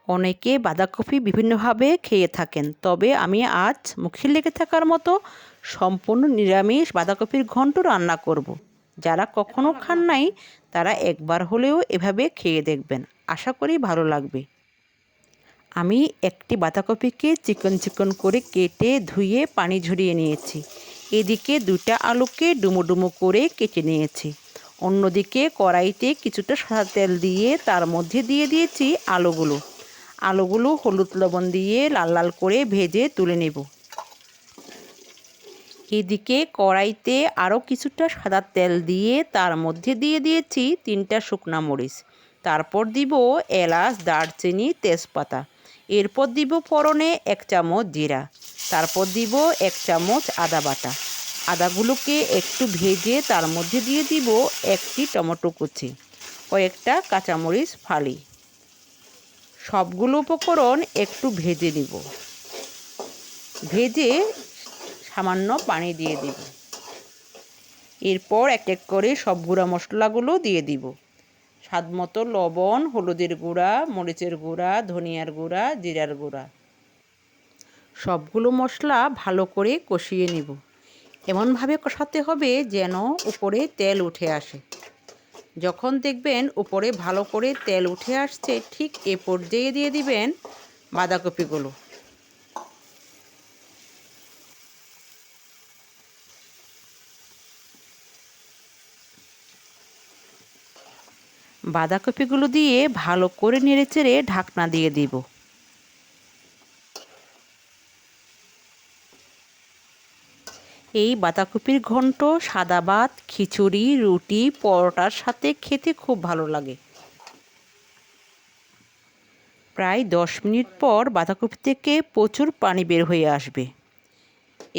অনেকে বাঁধাকপি বিভিন্নভাবে খেয়ে থাকেন, তবে আমি আজ মুখে লেগে থাকার মতো সম্পূর্ণ নিরামিষ বাঁধাকপির ঘন্ট রান্না করব। যারা কখনো খান নাই তারা একবার হলেও এভাবে খেয়ে দেখবেন, আশা করি ভালো লাগবে। আমি একটি বাঁধাকপিকে চিকন চিকন করে কেটে ধুয়ে পানি ঝরিয়ে নিয়েছি। এদিকে 2টা আলুকে ডুমো ডুমো করে কেটে নিয়েছি। অন্যদিকে কড়াইতে কিছুটা সাদা তেল দিয়ে তার মধ্যে দিয়ে দিয়েছি আলুগুলো হলুদ লবণ দিয়ে লাল লাল করে ভেজে তুলে নেব। এদিকে কড়াইতে আরও কিছুটা সাদা তেল দিয়ে তার মধ্যে দিয়ে দিয়েছি 3টা শুকনো মরিচ। তারপর দিব এলাচ, দারচিনি, তেজপাতা। এরপর দিব ফোড়নে 1 চামচ জিরা। তারপর দিব 1 চামচ আদা বাটা। আদাগুলোকে একটু ভেজে তার মধ্যে দিয়ে দিব একটি টমেটো কুচি, কয়েকটা কাঁচামরিচ ফালি। সবগুলো উপকরণ একটু ভেজে নিব। ভেজে সামান্য পানি দিয়ে দিব। এরপর এক এক করে সব গুঁড়া মশলাগুলো দিয়ে দিব। স্বাদমতো লবণ, হলুদের গুঁড়া, মরিচের গুঁড়া, ধনিয়ার গুঁড়া, জিরার গুঁড়া। সবগুলো মশলা ভালো করে কষিয়ে নিব। এমনভাবে কষাতে হবে যেন উপরে তেল উঠে আসে। যখন দেখবেন উপরে ভালো করে তেল উঠে আসছে, ঠিক এ পর্যায়ে দিয়ে দিবেন বাঁধাকপিগুলো। বাঁধাকপিগুলো দিয়ে ভালো করে নেড়েচেড়ে ঢাকনা দিয়ে দিব। এই বাঁধাকপির ঘন্ট সাদা ভাত, খিচুড়ি, রুটি, পরোটার সাথে খেতে খুব ভালো লাগে। প্রায় 10 মিনিট পর বাঁধাকপি থেকে প্রচুর পানি বের হয়ে আসবে।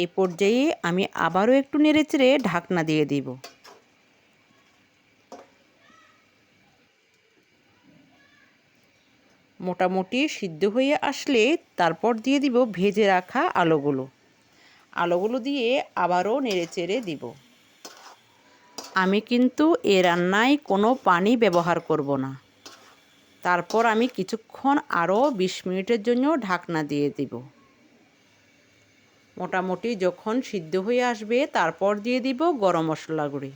এ পর্যায়ে আমি আবারও একটু নেড়েচেড়ে ঢাকনা দিয়ে দিব। মোটামুটি সিদ্ধ হয়ে আসলে তারপর দিয়ে দিব ভেজে রাখা আলুগুলো দিয়ে আবারও নেড়েচেড়ে দিব। আমি কিন্তু এ রান্নায় কোনো পানি ব্যবহার করব না। তারপর আমি কিছুক্ষণ আরও 20 মিনিটের জন্য ঢাকনা দিয়ে দিব। মোটামুটি যখন সিদ্ধ হয়ে আসবে তারপর দিয়ে দিব গরম মশলা গুঁড়ি।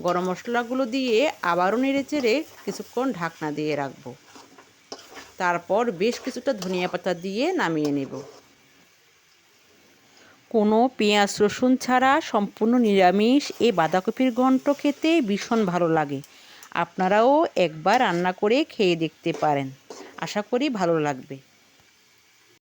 গরম মশলাগুলো দিয়ে আবারও নেড়েচেড়ে কিছুক্ষণ ঢাকনা দিয়ে রাখবো। তারপর বেশ কিছুটা ধনিয়া পাতা দিয়ে নামিয়ে নেব। কোনো পেঁয়াজ রসুন ছাড়া সম্পূর্ণ নিরামিষ এই বাঁধাকপির ঘন্ট খেতে ভীষণ ভালো লাগে। আপনারাও একবার রান্না করে খেয়ে দেখতে পারেন, আশা করি ভালো লাগবে।